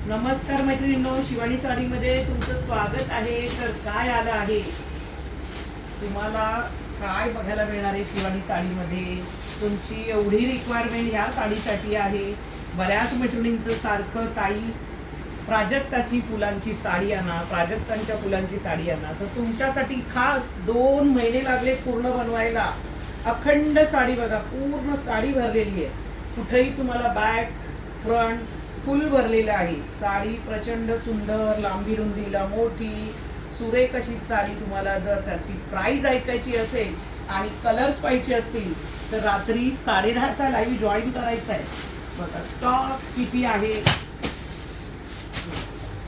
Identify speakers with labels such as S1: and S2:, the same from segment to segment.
S1: नमस्कार मैत्रिणींनो, शिवानी साडीमध्ये तुमचं स्वागत आहे. तर काय आलं आहे, तुम्हाला काय बघायला मिळणार आहे शिवानी साडीमध्ये? तुमची एवढी रिक्वायरमेंट ह्या साडीसाठी आहे. बऱ्याच मैत्रिणींचं सारखं, ताई प्राजक्ताची फुलांची साडी आणा, प्राजक्तांच्या फुलांची साडी आणा. तर तुमच्यासाठी खास 2 महिने लागले पूर्ण बनवायला. अखंड साडी बघा, पूर्ण साडी भरलेली आहे. कुठेही तुम्हाला बॅक फ्रंट फुल भरलेलं आहे. साडी प्रचंड सुंदर, लांबी रुंदीला मोठी, सुरेख अशी साडी. तुम्हाला जर त्याची प्राइस ऐकायची असेल आणि कलर्स पाहिजे असतील तर रात्री 10:30चा लाईव्ह जॉईन करायचा आहे. बघा स्टॉक किती आहे,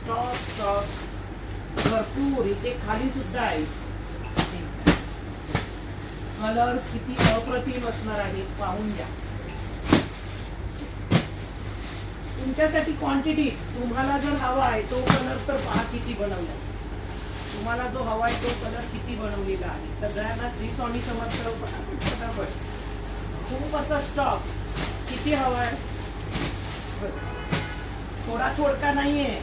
S1: स्टॉक भरपूर. इथे खाली सुद्धा आहे. कलर्स किती अप्रतिम असणार आहेत, पाहून घ्या. तुमच्यासाठी क्वांटिटी, तुम्हाला जर हवा आहे तो कलर तर पहा किती बनवला. तुम्हाला जो हवा आहे तो कलर किती बनवलेला आहे. सगळ्यांना श्री स्वामी समर्थ. फटाफट खूप असा स्टॉक. किती हवा आहे, थोडा थोडका नाहीये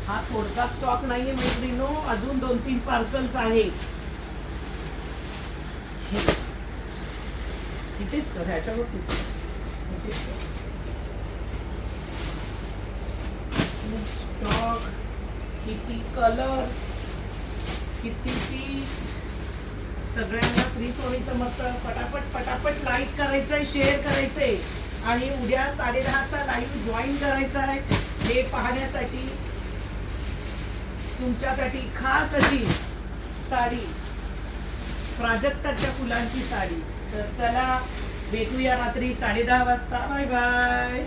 S1: हा, थोडका स्टॉक नाहीये मैत्रिणींनो. अजून 2-3 पार्सल्स आहेत. इथेच कर, ह्याच्यावरतीच इथेच कर. स्टॉक किती, कलर्स किती, पीस. सगळ्यांना श्री स्वामी समर्थ. पटापट लाईक करायचंय, शेअर करायचंय आणि उद्या 10:30चा लाईव्ह जॉईन करायचा आहे. हे पाहण्यासाठी तुमच्यासाठी खास अशी साडी, प्राजक्ताच्या फुलांची साडी. तर चला भेटूया रात्री 10:30 वाजता. Bye bye.